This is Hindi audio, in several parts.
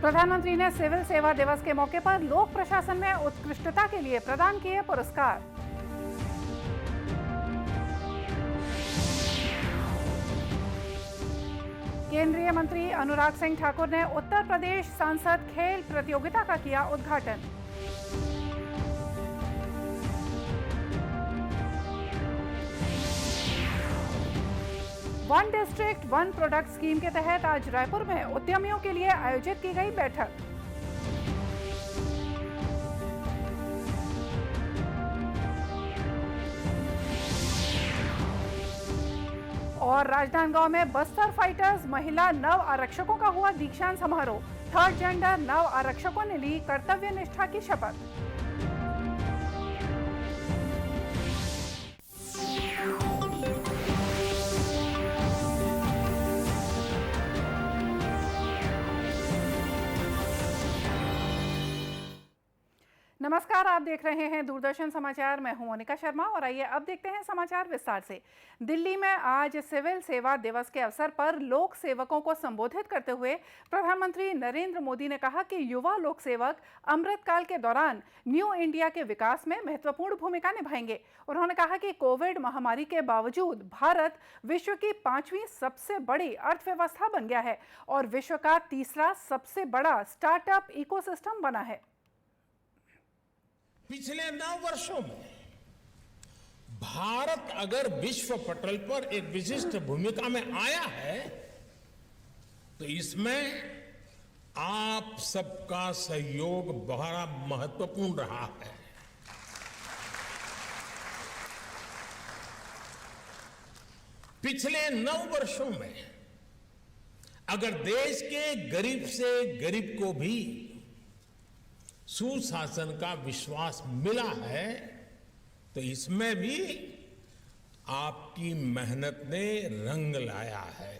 प्रधानमंत्री ने सिविल सेवा दिवस के मौके पर लोक प्रशासन में उत्कृष्टता के लिए प्रदान किए पुरस्कार। केंद्रीय मंत्री अनुराग सिंह ठाकुर ने उत्तर प्रदेश सांसद खेल प्रतियोगिता का किया उद्घाटन। One district one product scheme के तहत आज रायपुर में उद्यमियों के लिए आयोजित की गई बैठक। और राजनांदगांव में बस्तर फाइटर्स महिला नव आरक्षकों का हुआ दीक्षांत समारोह। थर्ड जेंडर नव आरक्षकों ने ली कर्तव्य निष्ठा की शपथ। नमस्कार, आप देख रहे हैं दूरदर्शन समाचार। मैं हूं मोनिका शर्मा और आइए अब देखते हैं समाचार विस्तार से। दिल्ली में आज सिविल सेवा दिवस के अवसर पर लोक सेवकों को संबोधित करते हुए प्रधानमंत्री नरेंद्र मोदी ने कहा कि युवा लोक सेवक अमृतकाल के दौरान न्यू इंडिया के विकास में महत्वपूर्ण भूमिका निभाएंगे। उन्होंने कहा कि कोविड महामारी के बावजूद भारत विश्व की 5वीं सबसे बड़ी अर्थव्यवस्था बन गया है और विश्व का तीसरा सबसे बड़ा स्टार्टअप इकोसिस्टम बना है। पिछले 9 वर्षों में भारत अगर विश्व पटल पर एक विशिष्ट भूमिका में आया है तो इसमें आप सबका सहयोग बड़ा महत्वपूर्ण रहा है। पिछले 9 वर्षों में अगर देश के गरीब से गरीब को भी सुशासन का विश्वास मिला है तो इसमें भी आपकी मेहनत ने रंग लाया है।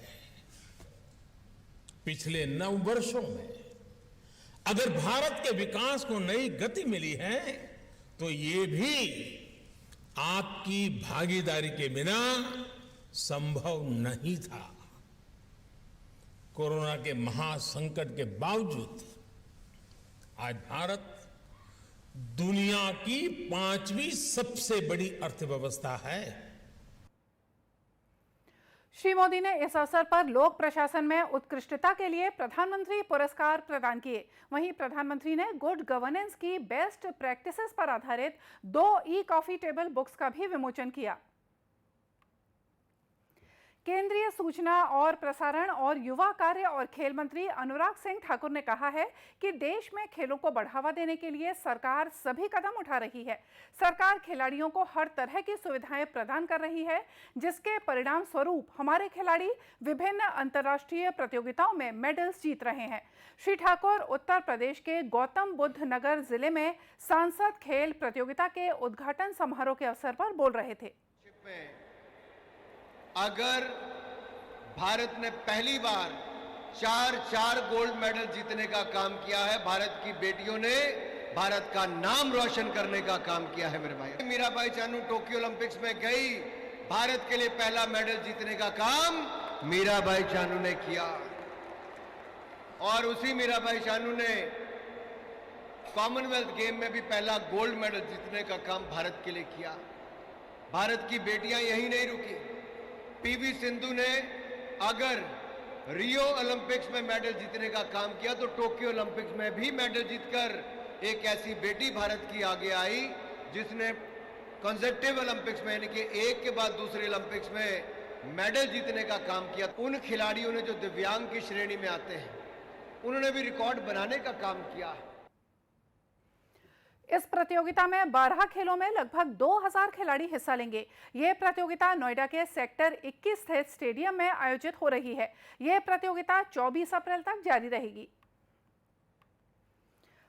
पिछले 9 वर्षों में अगर भारत के विकास को नई गति मिली है तो ये भी आपकी भागीदारी के बिना संभव नहीं था। कोरोना के महासंकट के बावजूद आज भारत दुनिया की 5वीं सबसे बड़ी अर्थव्यवस्था है। श्री मोदी ने इस अवसर पर लोक प्रशासन में उत्कृष्टता के लिए प्रधानमंत्री पुरस्कार प्रदान किए। वहीं प्रधानमंत्री ने गुड गवर्नेंस की बेस्ट प्रैक्टिसेस पर आधारित 2 ई-कॉफी टेबल बुक्स का भी विमोचन किया। केंद्रीय सूचना और प्रसारण और युवा कार्य और खेल मंत्री अनुराग सिंह ठाकुर ने कहा है कि देश में खेलों को बढ़ावा देने के लिए सरकार सभी कदम उठा रही है। सरकार खिलाड़ियों को हर तरह की सुविधाएं प्रदान कर रही है, जिसके परिणाम स्वरूप हमारे खिलाड़ी विभिन्न अंतर्राष्ट्रीय प्रतियोगिताओं में मेडल्स जीत रहे हैं। श्री ठाकुर उत्तर प्रदेश के गौतम बुद्ध नगर जिले में सांसद खेल प्रतियोगिता के उद्घाटन समारोह के अवसर पर बोल रहे थे। अगर भारत ने पहली बार 4 गोल्ड मेडल जीतने का काम किया है, भारत की बेटियों ने भारत का नाम रोशन करने का काम किया है। मेरे भाई मीराबाई चानू टोक्यो ओलंपिक्स में गई, भारत के लिए पहला मेडल जीतने का काम मीराबाई चानू ने किया और उसी मीराबाई चानू ने कॉमनवेल्थ गेम में भी पहला गोल्ड मेडल जीतने का काम भारत के लिए किया। भारत की बेटियां यही नहीं रुकी। पीवी सिंधु ने अगर रियो ओलंपिक्स में मेडल जीतने का काम किया तो टोक्यो ओलंपिक्स में भी मेडल जीतकर एक ऐसी बेटी भारत की आगे आई जिसने कंसेक्टिव ओलंपिक्स में यानी कि एक के बाद दूसरे ओलंपिक्स में मेडल जीतने का काम किया। उन खिलाड़ियों ने जो दिव्यांग की श्रेणी में आते हैं उन्होंने भी रिकॉर्ड बनाने का काम किया है। इस प्रतियोगिता में 12 खेलों में लगभग 2000 खिलाड़ी हिस्सा लेंगे। यह प्रतियोगिता नोएडा के सेक्टर 21 स्थित स्टेडियम में आयोजित हो रही है। यह प्रतियोगिता 24 अप्रैल तक जारी रहेगी।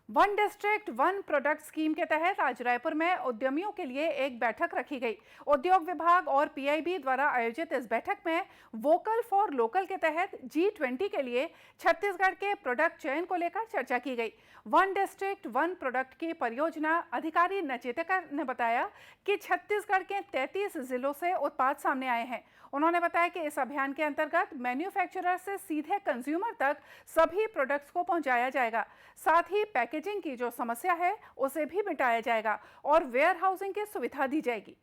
One district one product scheme के तहत आज रायपुर में उद्यमियों के लिए एक बैठक रखी गई। उद्योग विभाग और पीआईबी द्वारा आयोजित इस बैठक में वोकल फॉर लोकल के तहत G20 के लिए छत्तीसगढ़ के प्रोडक्ट चयन को लेकर चर्चा की गई। वन डिस्ट्रिक्ट वन प्रोडक्ट की परियोजना अधिकारी नचेतिका ने बताया कि छत्तीसगढ़ के 33 जिलों से उत्पाद सामने आए हैं। उन्होंने बताया कि इस अभियान के अंतर्गत मैन्युफैक्चरर से सीधे कंज्यूमर तक सभी प्रोडक्ट्स को पहुंचाया जाएगा। साथ ही पैकेजिंग की जो समस्या है उसे भी मिटाया जाएगा और वेयर हाउसिंग की सुविधा दी जाएगी।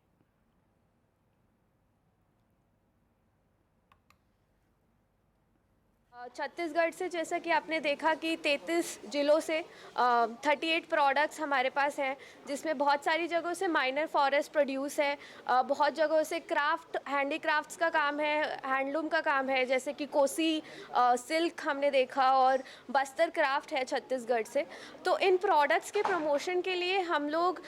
छत्तीसगढ़ से जैसा कि आपने देखा कि 33 जिलों से 38 प्रोडक्ट्स हमारे पास हैं, जिसमें बहुत सारी जगहों से माइनर फॉरेस्ट प्रोड्यूस है, बहुत जगहों से क्राफ्ट हैंडीक्राफ्ट्स का काम है, हैंडलूम का काम है, जैसे कि कोसी सिल्क हमने देखा और बस्तर क्राफ्ट है छत्तीसगढ़ से। तो इन प्रोडक्ट्स के प्रमोशन के लिए हम लोग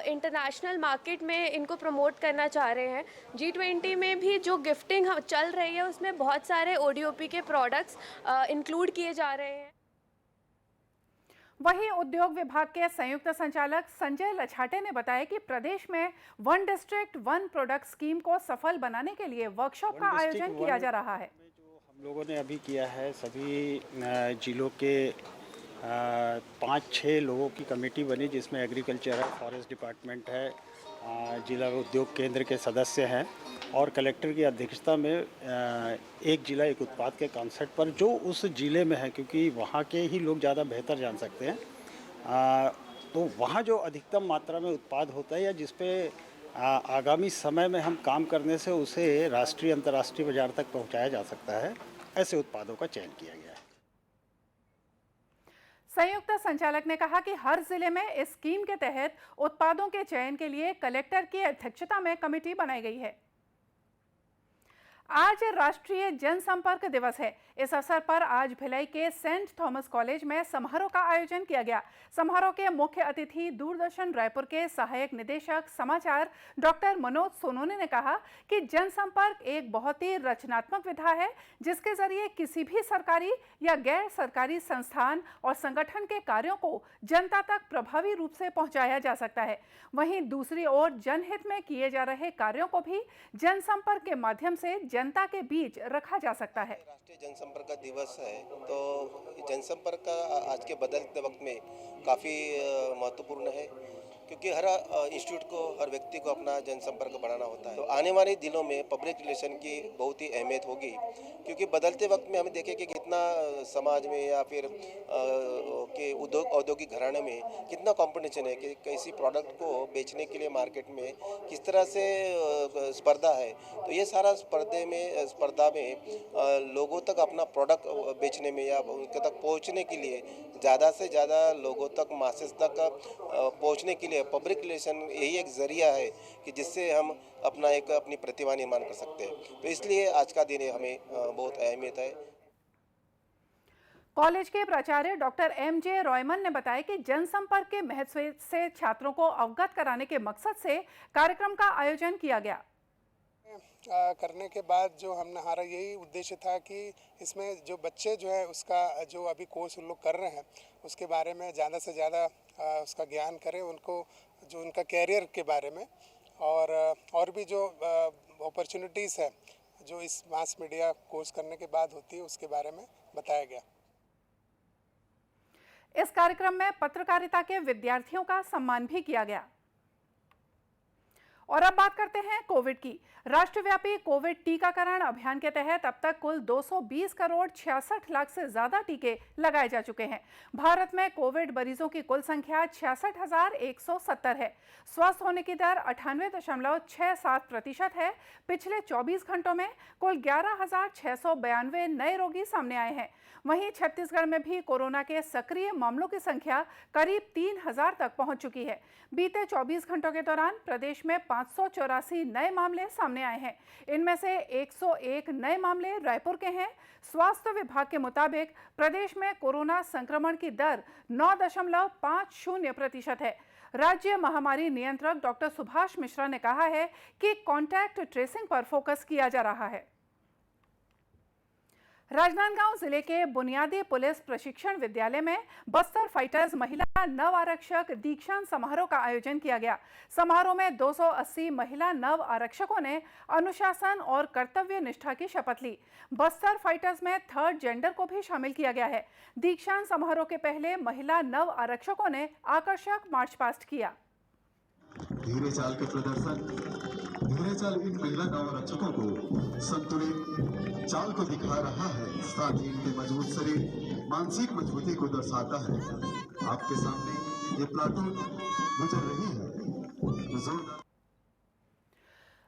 इंटरनेशनल मार्केट में इनको प्रमोट करना चाह रहे हैं। G20 में भी जो गिफ्टिंग चल रही है उसमें बहुत सारे ODOP के प्रोडक्ट्स इंक्लूड किए जा रहे हैं। वहीं उद्योग विभाग के संयुक्त संचालक संजय लछाटे ने बताया कि प्रदेश में one district one product scheme को सफल बनाने के लिए वर्कशॉप का आयोजन किया जा रहा है। जो हम लोगों ने अभी किया है, सभी जिलों के 5-6 लोगों की कमेटी बनी, जिसमें एग्रीकल्चर है, फॉरेस्ट डिपार्टमेंट है, जिला उद्योग केंद्र के सदस्य हैं और कलेक्टर की अध्यक्षता में एक जिला एक उत्पाद के कॉन्सेप्ट पर जो उस ज़िले में है, क्योंकि वहाँ के ही लोग ज़्यादा बेहतर जान सकते हैं, तो वहाँ जो अधिकतम मात्रा में उत्पाद होता है या जिस पे आगामी समय में हम काम करने से उसे राष्ट्रीय अंतर्राष्ट्रीय बाजार तक पहुँचाया जा सकता है, ऐसे उत्पादों का चयन किया गया है। संयुक्त संचालक ने कहा कि हर जिले में इस स्कीम के तहत उत्पादों के चयन के लिए कलेक्टर की अध्यक्षता में कमेटी बनाई गई है। आज राष्ट्रीय जनसंपर्क दिवस है। इस अवसर पर आज भिलाई के सेंट थॉमस कॉलेज में समारोह का आयोजन किया गया। समारोह के मुख्य अतिथि दूरदर्शन रायपुर के सहायक निदेशक समाचार डॉक्टर मनोज सोनोने ने कहा कि जनसंपर्क एक बहुत ही रचनात्मक विधा है, जिसके जरिए किसी भी सरकारी या गैर सरकारी संस्थान और संगठन के कार्यों को जनता तक प्रभावी रूप से पहुंचाया जा सकता है। वहीं दूसरी ओर जनहित में किए जा रहे कार्यों को भी जनसंपर्क के माध्यम से जनता के बीच रखा जा सकता है। राष्ट्रीय जनसंपर्क का दिवस है, तो जनसंपर्क का आज के बदलते वक्त में काफ़ी महत्वपूर्ण है, क्योंकि हर इंस्टीट्यूट को, हर व्यक्ति को अपना जनसंपर्क बढ़ाना होता है। तो आने वाले दिनों में पब्लिक रिलेशन की बहुत ही अहमियत होगी, क्योंकि बदलते वक्त में हमें देखें कि कितना समाज में या फिर के औद्योगिक घराने में कितना कंपटीशन है, कि किसी प्रोडक्ट को बेचने के लिए मार्केट में किस तरह से स्पर्धा है। तो ये सारा स्पर्धा में लोगों तक अपना प्रोडक्ट बेचने में या उनके तक पहुंचने के लिए ज़्यादा से ज़्यादा लोगों तक, मासेस तक पहुंचने के लिए पब्लिक रिलेशन यही एक जरिया है कि जिससे हम अपनी प्रतिभा निर्माण कर सकते हैं। तो इसलिए आज का दिन हमें बहुत अहमियत है। कॉलेज के प्राचार्य डॉक्टर MJ रॉयमन ने बताया कि जनसंपर्क के महत्व से छात्रों को अवगत कराने के मकसद से कार्यक्रम का आयोजन किया गया। करने के बाद जो हमारा यही उद्देश्य था कि इसमें जो बच्चे जो है उसका जो अभी कोर्स उन लोग कर रहे हैं उसके बारे में ज़्यादा से ज़्यादा उसका ज्ञान करें, उनको जो उनका कैरियर के बारे में और भी जो अपॉर्चुनिटीज़ है जो इस मास मीडिया कोर्स करने के बाद होती है उसके बारे में बताया गया। इस कार्यक्रम में पत्रकारिता के विद्यार्थियों का सम्मान भी किया गया। और अब बात करते हैं कोविड की। राष्ट्रव्यापी कोविड टीकाकरण अभियान के तहत अब तक कुल 220 करोड़ 66 लाख से ज्यादा टीके लगाए जा चुके हैं। भारत में कोविड मरीजों की कुल संख्या 66,170 है। स्वस्थ होने की दर 98.67% है। पिछले 24 घंटों में कुल 11,692 नए रोगी सामने आए हैं। वहीं छत्तीसगढ़ में भी कोरोना के सक्रिय मामलों की संख्या करीब 3,000 तक पहुंच चुकी है। बीते 24 घंटों के दौरान प्रदेश में 584 नए मामले सामने आए हैं। इनमें से 101 नए मामले रायपुर के हैं। स्वास्थ्य विभाग के मुताबिक प्रदेश में कोरोना संक्रमण की दर 9.50% है। राज्य महामारी नियंत्रक डॉक्टर सुभाष मिश्रा ने कहा है कि कॉन्टैक्ट ट्रेसिंग पर फोकस किया जा रहा है। राजनांदगांव जिले के बुनियादी पुलिस प्रशिक्षण विद्यालय में बस्तर फाइटर्स महिला नव आरक्षक दीक्षांत समारोह का आयोजन किया गया। समारोह में 280 महिला नव आरक्षकों ने अनुशासन और कर्तव्य निष्ठा की शपथ ली। बस्तर फाइटर्स में थर्ड जेंडर को भी शामिल किया गया है। दीक्षांत समारोह के पहले महिला नव आरक्षकों ने आकर्षक मार्च पास्ट किया। धीरे चाल के प्रदर्शन, धीरे चाल इन महिला नव आरक्षकों को संतुलित चाल को दिखा रहा है, साथ ही इनके मजबूत शरीर मानसिक मजबूती को दर्शाता है। आपके सामने ये प्लाटून गुजर रही है।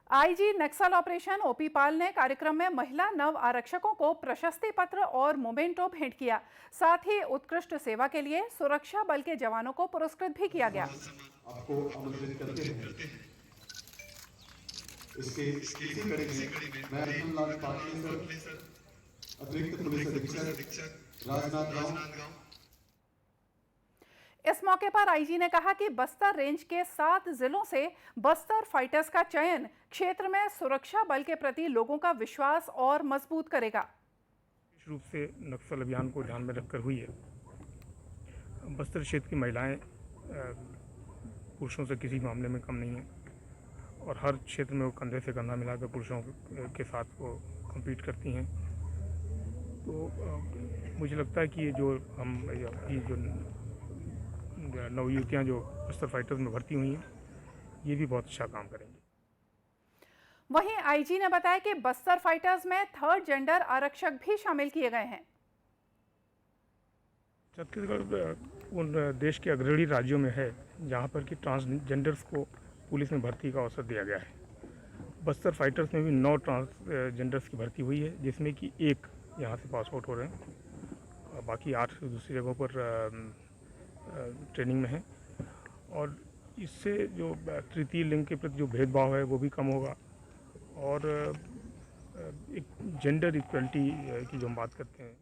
आईजी नक्सल ऑपरेशन ओपी पाल ने कार्यक्रम में महिला नव आरक्षकों को प्रशस्ति पत्र और मोमेंटो भेंट किया। साथ ही उत्कृष्ट सेवा के लिए सुरक्षा बल के जवानों को पुरस्कृत भी किया गया। आपको आमंत्रित करते हैं। इसी कड़ी में मैं अर्जुनलाल पाटिल सर, अतिरिक्त पुलिस अधीक्षक राजनांदगांव। इस मौके पर आईजी ने कहा कि बस्तर रेंज के 7 जिलों से बस्तर फाइटर्स का चयन क्षेत्र में सुरक्षा बल के प्रति लोगों का विश्वास और मजबूत करेगा। विशेष रूप से नक्सल अभियान को ध्यान में रखकर हुई है। बस्तर क्षेत्र की महिलाएं पुरुषों से किसी मामले में कम नहीं हैं और हर क्षेत्र में वो कंधे से कंधा मिलाकर पुरुषों के साथ वो कम्पीट करती हैं। तो मुझे लगता है कि ये जो नवयुवतियाँ जो बस्तर फाइटर्स में भर्ती हुई हैं, ये भी बहुत अच्छा काम करेंगी। वहीं आईजी ने बताया कि बस्तर फाइटर्स में थर्ड जेंडर आरक्षक भी शामिल किए गए हैं। छत्तीसगढ़ उन देश के अग्रणी राज्यों में है जहाँ पर कि ट्रांसजेंडर्स को पुलिस में भर्ती का अवसर दिया गया है। बस्तर फाइटर्स में भी 9 ट्रांसजेंडर्स की भर्ती हुई है, जिसमें कि 1 यहाँ से पास आउट हो रहे हैं और बाकी 8 दूसरी जगहों पर ट्रेनिंग में है। और इससे जो तृतीय लिंग के प्रति जो भेदभाव है वो भी कम होगा और एक जेंडर इक्वलिटी की जो हम बात करते हैं।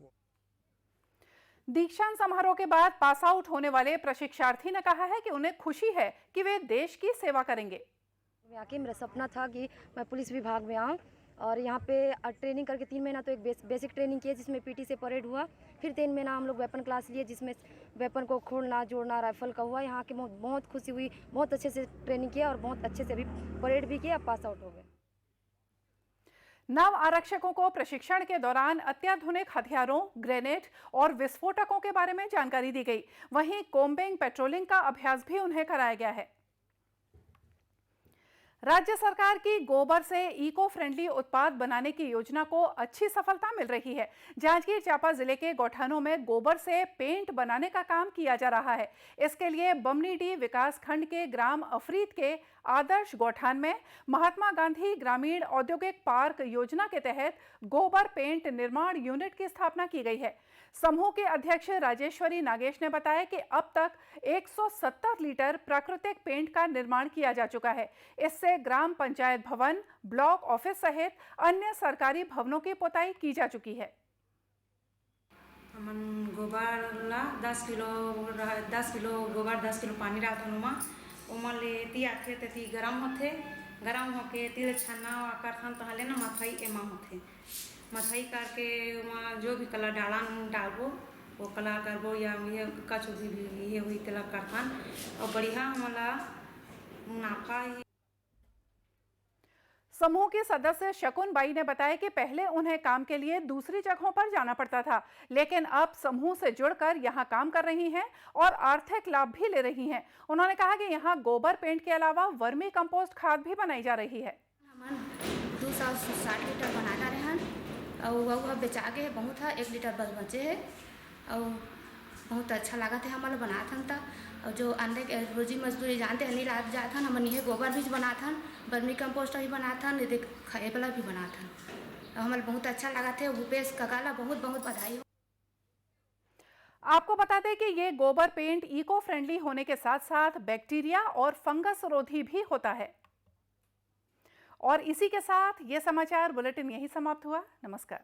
दीक्षांत समारोह के बाद पास आउट होने वाले प्रशिक्षार्थी ने कहा है कि उन्हें खुशी है कि वे देश की सेवा करेंगे। मेरा सपना था कि मैं पुलिस विभाग में आऊँ और यहाँ पे ट्रेनिंग करके 3 महीना तो एक बेसिक ट्रेनिंग की जिसमें पीटी से परेड हुआ, फिर 3 महीना हम लोग वेपन क्लास लिए जिसमें वेपन को खोलना जोड़ना राइफल का हुआ। यहाँ के बहुत खुशी हुई, बहुत अच्छे से ट्रेनिंग किया और बहुत अच्छे से भी परेड भी किया, पास आउट हो गए। नव आरक्षकों को प्रशिक्षण के दौरान अत्याधुनिक हथियारों, ग्रेनेड और विस्फोटकों के बारे में जानकारी दी गई। वहीं कोम्बिंग पेट्रोलिंग का अभ्यास भी उन्हें कराया गया है। राज्य सरकार की गोबर से इको फ्रेंडली उत्पाद बनाने की योजना को अच्छी सफलता मिल रही है। जांजगीर चांपा जिले के गौठानों में गोबर से पेंट बनाने का काम किया जा रहा है। इसके लिए बमनीडी विकास खंड के ग्राम अफरीद के आदर्श गौठान में महात्मा गांधी ग्रामीण औद्योगिक पार्क योजना के तहत गोबर पेंट निर्माण यूनिट की स्थापना की गई है। समूह के अध्यक्ष राजेश्वरी नागेश ने बताया कि अब तक 170 लीटर प्राकृतिक पेंट का निर्माण किया जा चुका है। इससे ग्राम पंचायत भवन, ब्लॉक ऑफिस सहित अन्य सरकारी भवनों की पोताई की जा चुकी है। हमन गोबर ला 10 किलो गोबर 10 किलो पानी डालथन ओमा ले ती आथे ते गरम होथे, गरम होके ती छन्ना करथन तहले ना मथई एमा होथे। मथई करके वहाँ जो भी कलर डालबो वो कलर करबो या ये कछु भी ये हुई तेला करथन और बढ़िया हमला मुनाफा। समूह के सदस्य शकुन बाई ने बताया कि पहले उन्हें काम के लिए दूसरी जगहों पर जाना पड़ता था, लेकिन अब समूह से जुड़कर यहां काम कर रही हैं और आर्थिक लाभ भी ले रही हैं। उन्होंने कहा कि यहां गोबर पेंट के अलावा वर्मी कंपोस्ट खाद भी बनाई जा रही है। हमन 260 लीटर बनाना रहन और बेचा गए बहुत है, 1 लीटर बस बचे है और बहुत अच्छा लगा था हमारे बनाथन था। और जो अंडे के रोजी मजदूरी जानते हैं नहीं रात जाथन हमन ये गोबर भी बनाथन, वर्मी कंपोस्ट भी बनाथन, खाए वाला भी बनाथन और हमारे बहुत अच्छा लगा था। भूपेश ककाला बहुत बहुत बधाई। आपको बता दें कि ये गोबर पेंट इको फ्रेंडली होने के साथ साथ बैक्टीरिया और फंगस रोधी भी होता है। और इसी के साथ ये समाचार बुलेटिन यही समाप्त हुआ। नमस्कार।